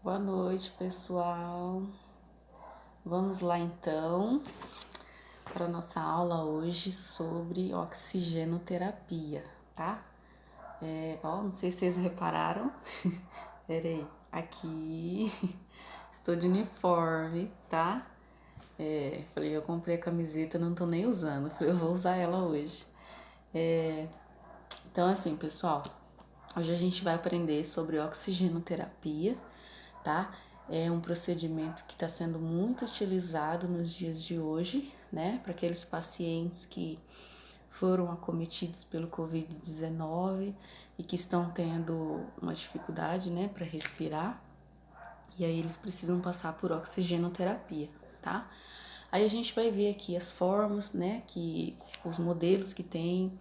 Boa noite, pessoal. Vamos lá então para nossa aula hoje sobre oxigenoterapia, tá? Não sei se vocês repararam. Peraí, aqui estou de uniforme, tá? Falei, eu comprei a camiseta, não tô nem usando. Falei, eu vou usar ela hoje. Então, assim, pessoal, hoje a gente vai aprender sobre oxigenoterapia, tá? É um procedimento que está sendo muito utilizado nos dias de hoje, né? Para aqueles pacientes que foram acometidos pelo Covid-19 e que estão tendo uma dificuldade, né, para respirar. E aí eles precisam passar por oxigenoterapia, tá? Aí a gente vai ver aqui as formas, né, que os modelos que tem,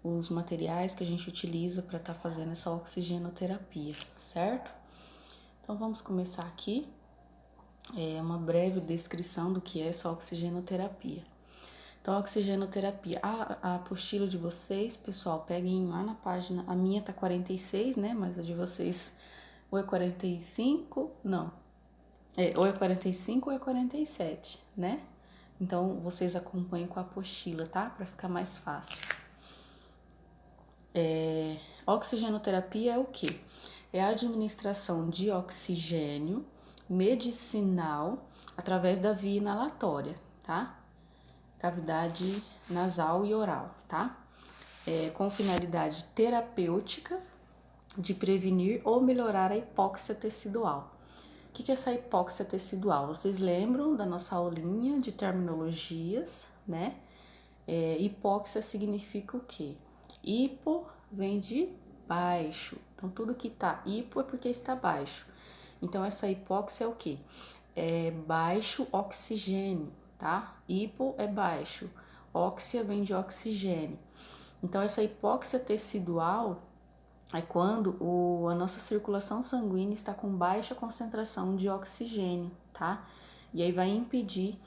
os materiais que a gente utiliza para estar fazendo essa oxigenoterapia, certo? Então vamos começar aqui. Uma breve descrição do que é essa oxigenoterapia. Então, a oxigenoterapia, a apostila de vocês, pessoal, peguem lá na página, a minha tá 46, né, mas a de vocês ou é 45, não, ou é 45 ou é 47, né? Então, vocês acompanhem com a apostila, tá? Para ficar mais fácil. Oxigenoterapia é o quê? É a administração de oxigênio medicinal através da via inalatória, tá? Cavidade nasal e oral, tá? Com finalidade terapêutica de prevenir ou melhorar a hipóxia tecidual. O que é essa hipóxia tecidual? Vocês lembram da nossa aulinha de terminologias, né? Hipóxia significa o quê? Hipo vem de baixo. Então, tudo que tá hipo é porque está baixo. Então, essa hipóxia é o quê? É baixo oxigênio, tá? Hipo é baixo. Óxia vem de oxigênio. Então, essa hipóxia tecidual é quando a nossa circulação sanguínea está com baixa concentração de oxigênio, tá? E aí vai impedir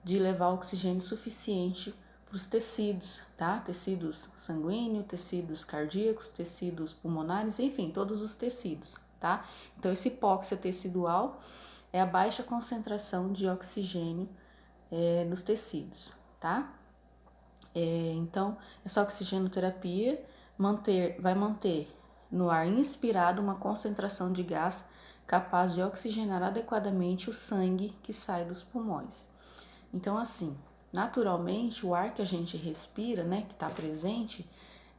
de levar oxigênio suficiente para os tecidos, tá? Tecidos sanguíneos, tecidos cardíacos, tecidos pulmonares, enfim, todos os tecidos, tá? Então, esse hipóxia tecidual é a baixa concentração de oxigênio nos tecidos, tá? Então, essa oxigenoterapia vai manter no ar inspirado uma concentração de gás capaz de oxigenar adequadamente o sangue que sai dos pulmões. Então, assim, naturalmente, o ar que a gente respira, né, que está presente,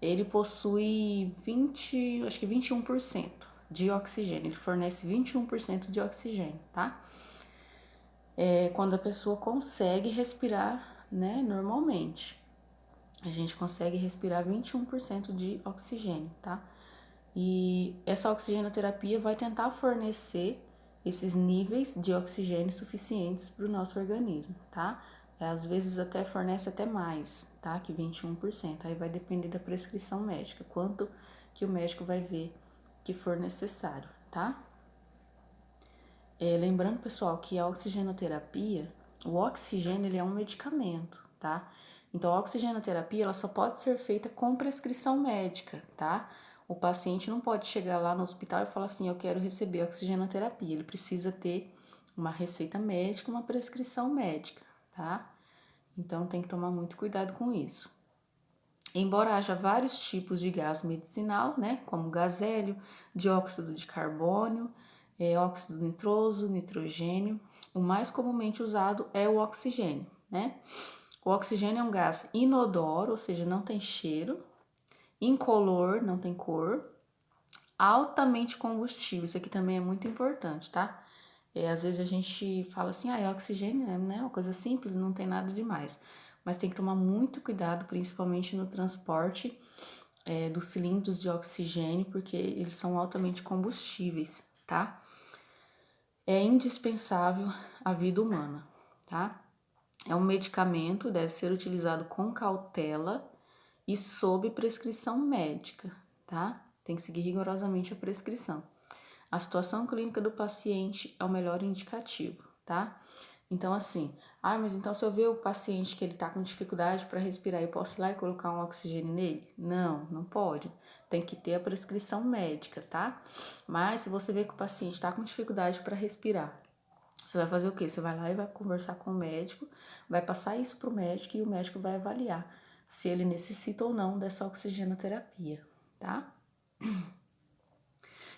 ele possui 20, acho que 21% de oxigênio. Ele fornece 21% de oxigênio, tá? Quando a pessoa consegue respirar, né, normalmente. A gente consegue respirar 21% de oxigênio, tá? E essa oxigenoterapia vai tentar fornecer esses níveis de oxigênio suficientes para o nosso organismo, tá? Às vezes até fornece até mais, tá? Que 21%. Aí vai depender da prescrição médica, quanto que o médico vai ver que for necessário, tá? Lembrando, pessoal, que a oxigenoterapia, o oxigênio ele é um medicamento, tá? Então, a oxigenoterapia ela só pode ser feita com prescrição médica, tá? O paciente não pode chegar lá no hospital e falar assim, eu quero receber oxigenoterapia. Ele precisa ter uma receita médica, uma prescrição médica, tá? Então, tem que tomar muito cuidado com isso. Embora haja vários tipos de gás medicinal, né, como gás hélio, dióxido de carbono, óxido nitroso, nitrogênio, o mais comumente usado é o oxigênio, né? O oxigênio é um gás inodoro, ou seja, não tem cheiro, incolor, não tem cor, altamente combustível, isso aqui também é muito importante, tá? Às vezes a gente fala assim, é oxigênio, né? Uma coisa simples, não tem nada demais. Mas tem que tomar muito cuidado, principalmente no transporte dos cilindros de oxigênio, porque eles são altamente combustíveis, tá? É indispensável à vida humana, tá? É um medicamento, deve ser utilizado com cautela e sob prescrição médica, tá? Tem que seguir rigorosamente a prescrição. A situação clínica do paciente é o melhor indicativo, tá? Então, assim, mas então se eu ver o paciente que ele tá com dificuldade para respirar, eu posso ir lá e colocar um oxigênio nele? Não, não pode. tem que ter a prescrição médica, tá? Mas se você vê que o paciente está com dificuldade para respirar, você vai fazer o quê? Você vai lá e vai conversar com o médico, vai passar isso para o médico e o médico vai avaliar se ele necessita ou não dessa oxigenoterapia, tá?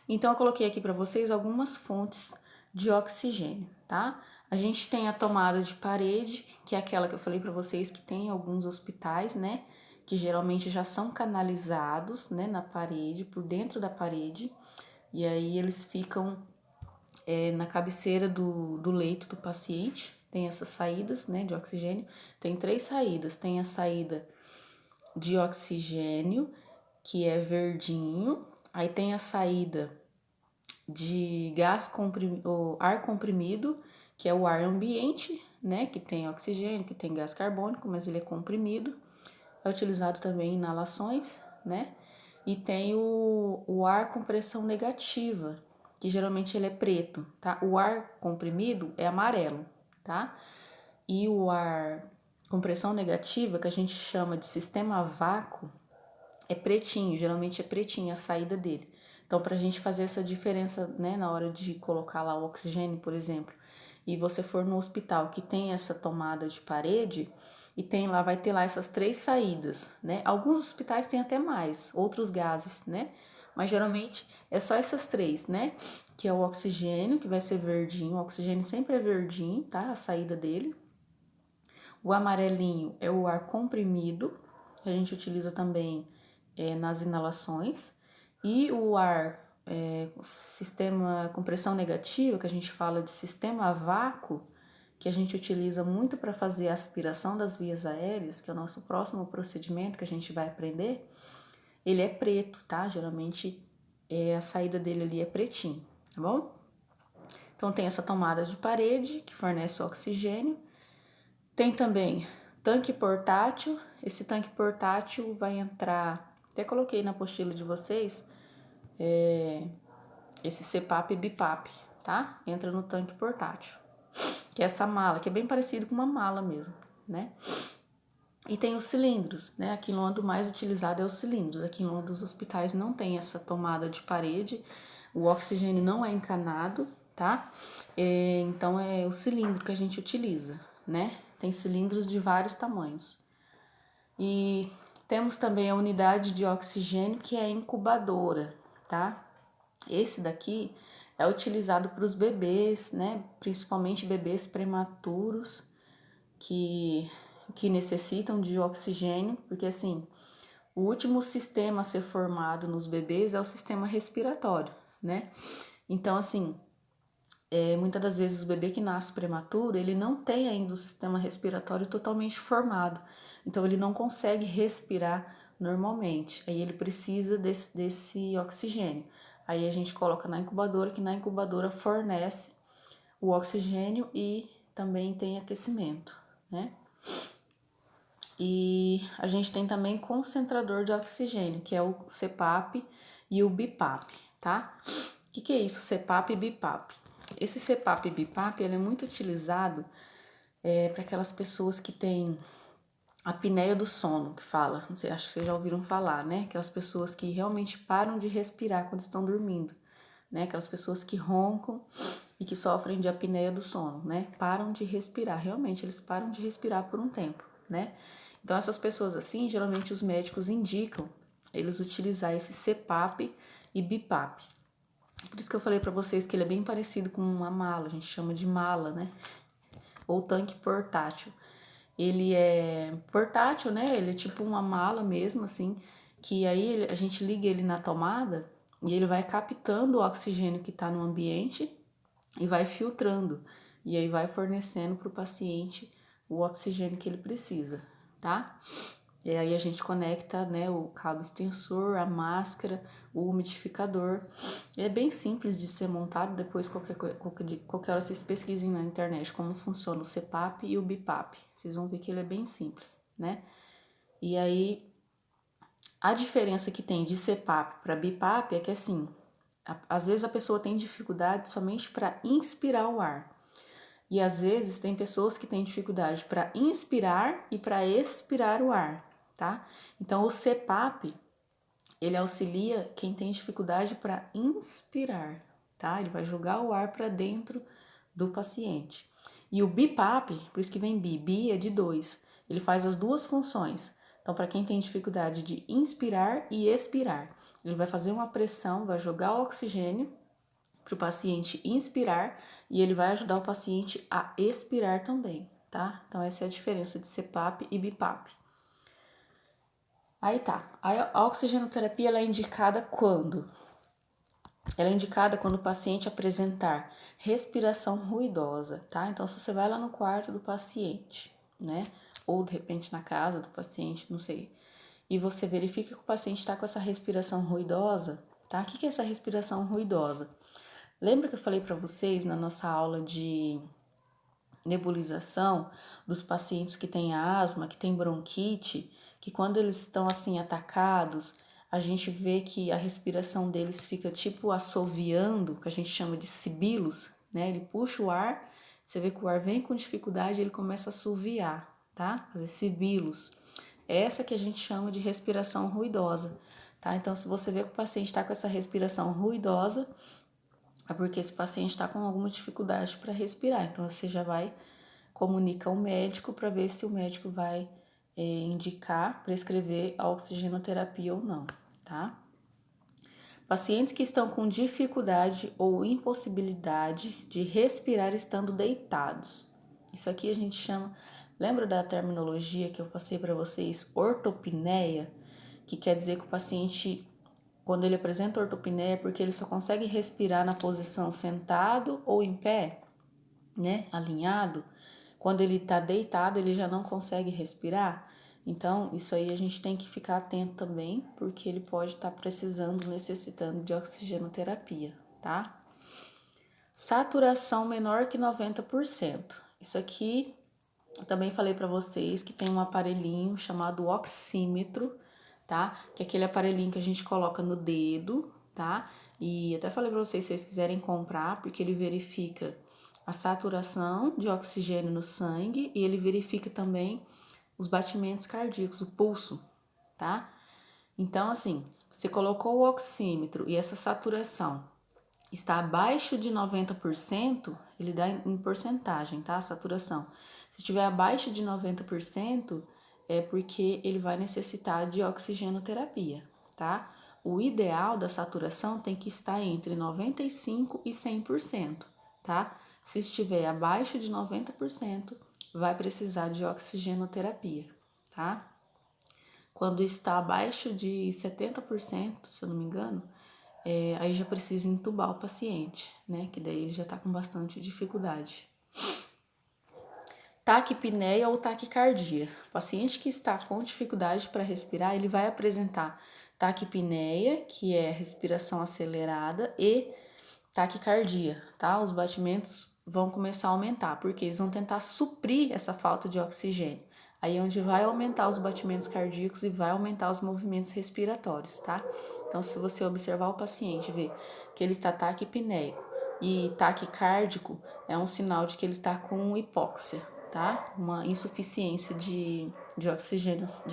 Então, eu coloquei aqui para vocês algumas fontes de oxigênio, tá? A gente tem a tomada de parede, que é aquela que eu falei para vocês que tem em alguns hospitais, né? Que geralmente já são canalizados, né, na parede, por dentro da parede, e aí eles ficam na cabeceira do leito do paciente. Tem essas saídas, né, de oxigênio. Tem 3 saídas. Tem a saída de oxigênio, que é verdinho. Aí tem a saída de gás comprimido, ou ar comprimido, que é o ar ambiente, né, que tem oxigênio, que tem gás carbônico, mas ele é comprimido. É utilizado também em inalações, né? E tem o ar com pressão negativa, que geralmente ele é preto, tá? O ar comprimido é amarelo, tá? E o ar com pressão negativa, que a gente chama de sistema a vácuo, é pretinho, geralmente é pretinho a saída dele. Então, para a gente fazer essa diferença, né, na hora de colocar lá o oxigênio, por exemplo, e você for no hospital que tem essa tomada de parede, e tem lá, vai ter lá essas 3 saídas, né? Alguns hospitais têm até mais, outros gases, né? Mas geralmente é só essas 3, né? Que é o oxigênio, que vai ser verdinho, o oxigênio sempre é verdinho, tá? A saída dele. O amarelinho é o ar comprimido, que a gente utiliza também nas inalações. E o ar, o sistema com pressão negativa, que a gente fala de sistema a vácuo, que a gente utiliza muito para fazer a aspiração das vias aéreas, que é o nosso próximo procedimento que a gente vai aprender, ele é preto, tá? Geralmente a saída dele ali é pretinho, tá bom? Então tem essa tomada de parede que fornece o oxigênio. Tem também tanque portátil. Esse tanque portátil vai entrar, até coloquei na apostila de vocês, esse CPAP e BIPAP, tá? Entra no tanque portátil, que é essa mala, que é bem parecido com uma mala mesmo, né? E tem os cilindros, né? Aqui em Londres o mais utilizado é os cilindros. Aqui em Londres os hospitais não tem essa tomada de parede, o oxigênio não é encanado, tá? Então é o cilindro que a gente utiliza, né? Tem cilindros de vários tamanhos. E temos também a unidade de oxigênio que é a incubadora, tá? Esse daqui é utilizado para os bebês, né? Principalmente bebês prematuros que necessitam de oxigênio, porque assim, o último sistema a ser formado nos bebês é o sistema respiratório, né? Então, assim, muitas das vezes o bebê que nasce prematuro, ele não tem ainda o sistema respiratório totalmente formado, então ele não consegue respirar normalmente, aí ele precisa desse oxigênio. Aí a gente coloca na incubadora, que na incubadora fornece o oxigênio e também tem aquecimento, né? E a gente tem também concentrador de oxigênio, que é o CPAP e o BIPAP, tá? O que é isso, CPAP e BIPAP? Esse CPAP e BIPAP ele é muito utilizado para aquelas pessoas que têm apneia do sono, que fala, não sei, acho que vocês já ouviram falar, né? Aquelas pessoas que realmente param de respirar quando estão dormindo, né? Aquelas pessoas que roncam e que sofrem de apneia do sono, né? Param de respirar, realmente eles param de respirar por um tempo, né? Então essas pessoas assim, geralmente os médicos indicam eles utilizar esse CPAP e BIPAP. Por isso que eu falei para vocês que ele é bem parecido com uma mala, a gente chama de mala, né? Ou tanque portátil. Ele é portátil, né? Ele é tipo uma mala mesmo, assim, que aí a gente liga ele na tomada e ele vai captando o oxigênio que está no ambiente e vai filtrando. E aí vai fornecendo para o paciente o oxigênio que ele precisa, tá? E aí a gente conecta, né, o cabo extensor, a máscara, o umidificador. É bem simples de ser montado, depois qualquer hora vocês pesquisem na internet como funciona o CPAP e o BIPAP. Vocês vão ver que ele é bem simples, né? E aí a diferença que tem de CPAP para BIPAP é que assim, às vezes a pessoa tem dificuldade somente para inspirar o ar. E às vezes tem pessoas que têm dificuldade para inspirar e para expirar o ar, tá? Então o CPAP ele auxilia quem tem dificuldade para inspirar, tá? Ele vai jogar o ar para dentro do paciente. E o BiPAP, por isso que vem bi é de 2, ele faz as duas funções. Então, para quem tem dificuldade de inspirar e expirar, ele vai fazer uma pressão, vai jogar o oxigênio para o paciente inspirar e ele vai ajudar o paciente a expirar também, tá? Então, essa é a diferença de CPAP e BiPAP. Aí tá, a oxigenoterapia ela é indicada quando? Ela é indicada quando o paciente apresentar respiração ruidosa, tá? Então, se você vai lá no quarto do paciente, né? Ou de repente na casa do paciente, não sei, e você verifica que o paciente está com essa respiração ruidosa, tá? O que é essa respiração ruidosa? Lembra que eu falei para vocês na nossa aula de nebulização dos pacientes que têm asma, que têm bronquite, que quando eles estão assim atacados, a gente vê que a respiração deles fica tipo assoviando, que a gente chama de sibilos, né? Ele puxa o ar, você vê que o ar vem com dificuldade, ele começa a assoviar, tá? Fazer sibilos. Essa que a gente chama de respiração ruidosa, tá? Então, se você vê que o paciente está com essa respiração ruidosa, é porque esse paciente está com alguma dificuldade para respirar. Então, você já vai comunicar ao médico para ver se o médico vai indicar, prescrever a oxigenoterapia ou não, tá? Pacientes que estão com dificuldade ou impossibilidade de respirar estando deitados. Isso aqui a gente chama, lembra da terminologia que eu passei para vocês, ortopneia, que quer dizer que o paciente, quando ele apresenta ortopneia, é porque ele só consegue respirar na posição sentado ou em pé, né, alinhado. Quando ele está deitado, ele já não consegue respirar. Então, isso aí a gente tem que ficar atento também, porque ele pode estar precisando, necessitando de oxigenoterapia, tá? Saturação menor que 90%. Isso aqui, eu também falei para vocês que tem um aparelhinho chamado oxímetro, tá? Que é aquele aparelhinho que a gente coloca no dedo, tá? E até falei para vocês, se vocês quiserem comprar, porque ele verifica a saturação de oxigênio no sangue e ele verifica também os batimentos cardíacos, o pulso, tá? Então, assim, você colocou o oxímetro e essa saturação está abaixo de 90%, ele dá em porcentagem, tá? A saturação. Se estiver abaixo de 90%, é porque ele vai necessitar de oxigenoterapia, tá? O ideal da saturação tem que estar entre 95% e 100%, tá? Se estiver abaixo de 90%, vai precisar de oxigenoterapia, tá? Quando está abaixo de 70%, se eu não me engano, aí já precisa entubar o paciente, né? Que daí ele já tá com bastante dificuldade. Taquipneia ou taquicardia. O paciente que está com dificuldade para respirar, ele vai apresentar taquipneia, que é respiração acelerada, e taquicardia, tá? Os batimentos vão começar a aumentar, porque eles vão tentar suprir essa falta de oxigênio. Aí é onde vai aumentar os batimentos cardíacos e vai aumentar os movimentos respiratórios, tá? Então, se você observar o paciente, ver que ele está taquipneico e taquicárdico, é um sinal de que ele está com hipóxia, tá? Uma insuficiência de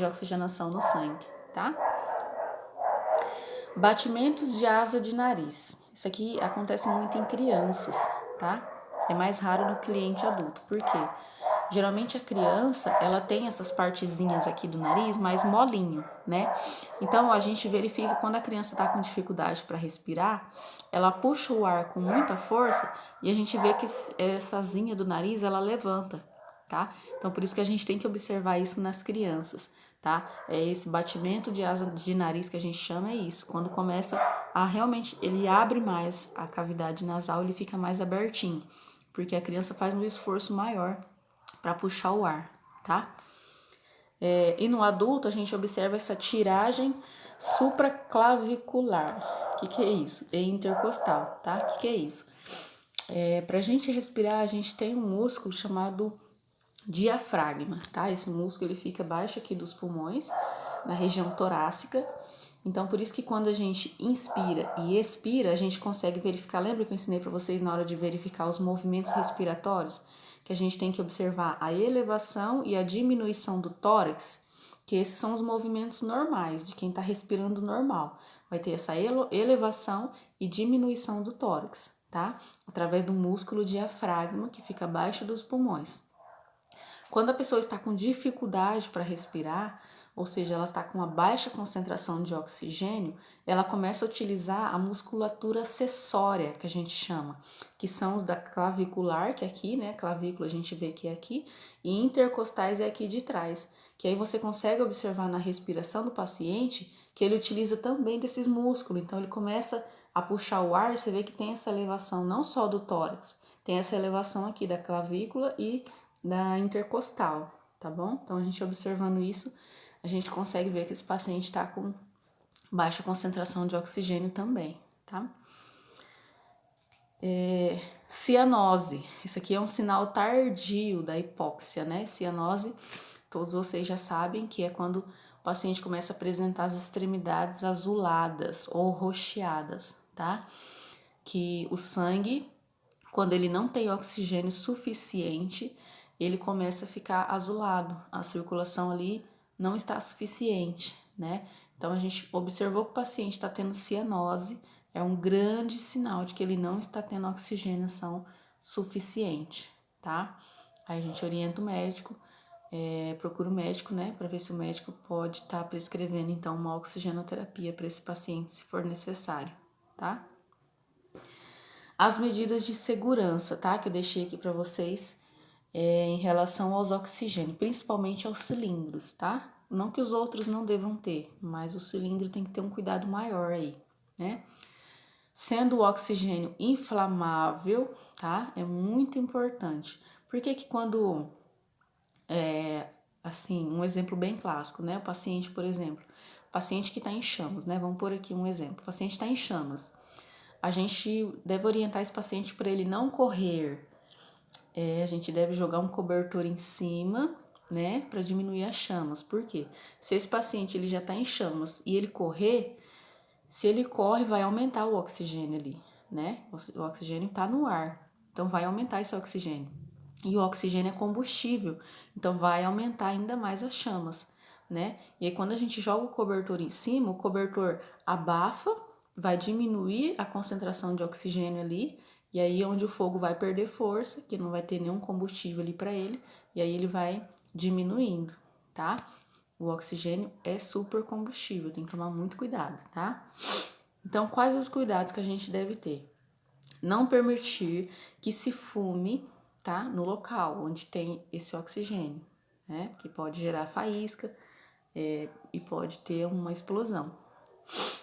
oxigenação no sangue, tá? Batimentos de asa de nariz. Isso aqui acontece muito em crianças, tá? É mais raro no cliente adulto. Por quê? Geralmente a criança, ela tem essas partezinhas aqui do nariz mais molinho, né? Então a gente verifica quando a criança tá com dificuldade para respirar, ela puxa o ar com muita força e a gente vê que essa asinha do nariz, ela levanta, tá? Então por isso que a gente tem que observar isso nas crianças, tá? É esse batimento de asa de nariz que a gente chama, é isso. Quando começa a realmente, ele abre mais a cavidade nasal, ele fica mais abertinho, porque a criança faz um esforço maior para puxar o ar, tá? E no adulto a gente observa essa tiragem supraclavicular. O que é isso? É intercostal, tá? O que é isso? Pra gente respirar, a gente tem um músculo chamado diafragma, tá? Esse músculo ele fica abaixo aqui dos pulmões, na região torácica. Então, por isso que quando a gente inspira e expira, a gente consegue verificar. Lembra que eu ensinei para vocês na hora de verificar os movimentos respiratórios? Que a gente tem que observar a elevação e a diminuição do tórax, que esses são os movimentos normais de quem está respirando normal. Vai ter essa elevação e diminuição do tórax, tá? Através do músculo diafragma que fica abaixo dos pulmões. Quando a pessoa está com dificuldade para respirar, ou seja, ela está com uma baixa concentração de oxigênio, ela começa a utilizar a musculatura acessória, que a gente chama, que são os da clavicular, que é aqui, né? Clavícula a gente vê que é aqui, e intercostais é aqui de trás, que aí você consegue observar na respiração do paciente que ele utiliza também desses músculos. Então ele começa a puxar o ar, você vê que tem essa elevação não só do tórax, tem essa elevação aqui da clavícula e da intercostal, tá bom? Então a gente observando isso, a gente consegue ver que esse paciente está com baixa concentração de oxigênio também, tá? Cianose, isso aqui é um sinal tardio da hipóxia, né? Cianose, todos vocês já sabem que é quando o paciente começa a apresentar as extremidades azuladas ou roxeadas, tá? Que o sangue, quando ele não tem oxigênio suficiente, ele começa a ficar azulado, a circulação ali não está suficiente, né? Então a gente observou que o paciente está tendo cianose, é um grande sinal de que ele não está tendo oxigenação suficiente, tá? Aí a gente orienta o médico, procura o médico, né, para ver se o médico pode estar prescrevendo então uma oxigenoterapia para esse paciente, se for necessário, tá? As medidas de segurança, tá, que eu deixei aqui para vocês em relação aos oxigênios, principalmente aos cilindros, tá? Não que os outros não devam ter, mas o cilindro tem que ter um cuidado maior aí, né? Sendo o oxigênio inflamável, tá? É muito importante. Por que que quando, assim, um exemplo bem clássico, né? O paciente, por exemplo, paciente que está em chamas, né? Vamos pôr aqui um exemplo. O paciente está em chamas. A gente deve orientar esse paciente para ele não correr. A gente deve jogar um cobertor em cima, né? Para diminuir as chamas. Por quê? Se esse paciente ele já está em chamas e ele correr, se ele corre, vai aumentar o oxigênio ali, né? O oxigênio está no ar, então vai aumentar esse oxigênio. E o oxigênio é combustível, então vai aumentar ainda mais as chamas, né? E aí quando a gente joga o cobertor em cima, o cobertor abafa, vai diminuir a concentração de oxigênio ali, e aí é onde o fogo vai perder força, que não vai ter nenhum combustível ali para ele, e aí ele vai diminuindo, tá? O oxigênio é super combustível, tem que tomar muito cuidado, tá? Então, quais os cuidados que a gente deve ter? Não permitir que se fume, tá? No local onde tem esse oxigênio, né? Porque pode gerar faísca e pode ter uma explosão.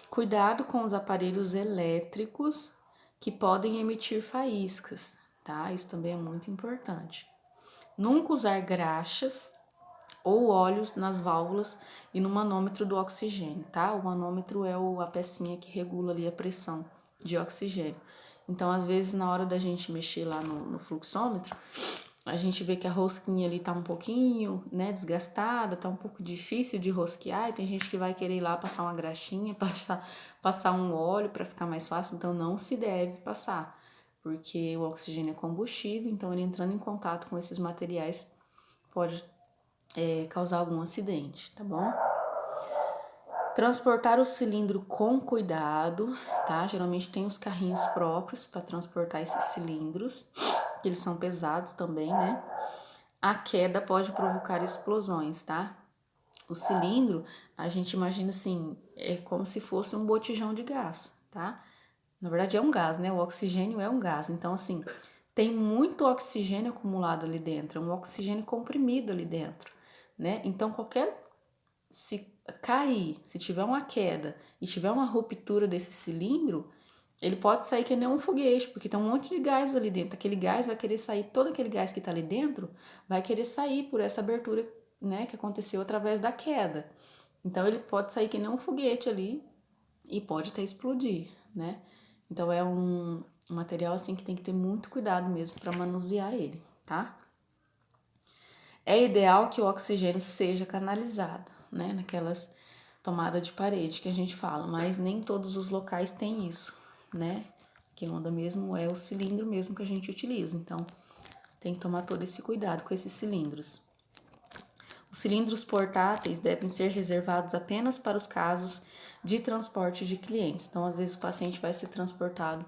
Cuidado com os aparelhos elétricos que podem emitir faíscas, tá? Isso também é muito importante. Nunca usar graxas ou óleos nas válvulas e no manômetro do oxigênio, tá? O manômetro é a pecinha que regula ali a pressão de oxigênio. Então, às vezes, na hora da gente mexer lá no fluxômetro, a gente vê que a rosquinha ali tá um pouquinho, né, desgastada, tá um pouco difícil de rosquear, e tem gente que vai querer ir lá passar uma graxinha, passar um óleo para ficar mais fácil, então não se deve passar, porque o oxigênio é combustível, então ele entrando em contato com esses materiais pode causar algum acidente, tá bom? Transportar o cilindro com cuidado, tá? Geralmente tem os carrinhos próprios para transportar esses cilindros, que eles são pesados também, né? A queda pode provocar explosões, tá? O cilindro, a gente imagina assim, é como se fosse um botijão de gás, tá? Na verdade é um gás, né? O oxigênio é um gás, então assim, tem muito oxigênio acumulado ali dentro, é um oxigênio comprimido ali dentro, né? Então se cair, se tiver uma queda e tiver uma ruptura desse cilindro, ele pode sair que nem um foguete, porque tem um monte de gás ali dentro. Aquele gás vai querer sair, todo aquele gás que tá ali dentro vai querer sair por essa abertura, né, que aconteceu através da queda. Então ele pode sair que nem um foguete ali e pode até explodir, né? Então é um material assim que tem que ter muito cuidado mesmo para manusear ele, tá? É ideal que o oxigênio seja canalizado, né, naquelas tomadas de parede que a gente fala, mas nem todos os locais têm isso, né? Que onda mesmo é o cilindro mesmo que a gente utiliza, então tem que tomar todo esse cuidado com esses cilindros. Os cilindros portáteis devem ser reservados apenas para os casos de transporte de clientes. Então, às vezes, o paciente vai ser transportado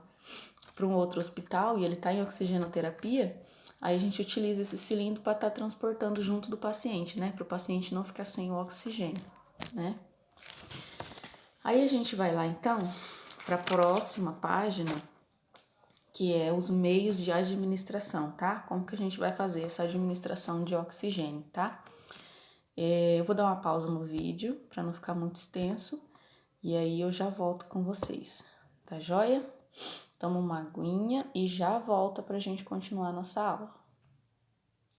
para um outro hospital e ele está em oxigenoterapia, aí a gente utiliza esse cilindro para estar transportando junto do paciente, né? Para o paciente não ficar sem o oxigênio, né? Aí a gente vai lá, então, para a próxima página, que é os meios de administração, tá? Como que a gente vai fazer essa administração de oxigênio, tá? Eu vou dar uma pausa no vídeo para não ficar muito extenso e aí eu já volto com vocês, tá joia? Toma uma aguinha e já volta pra gente continuar a nossa aula.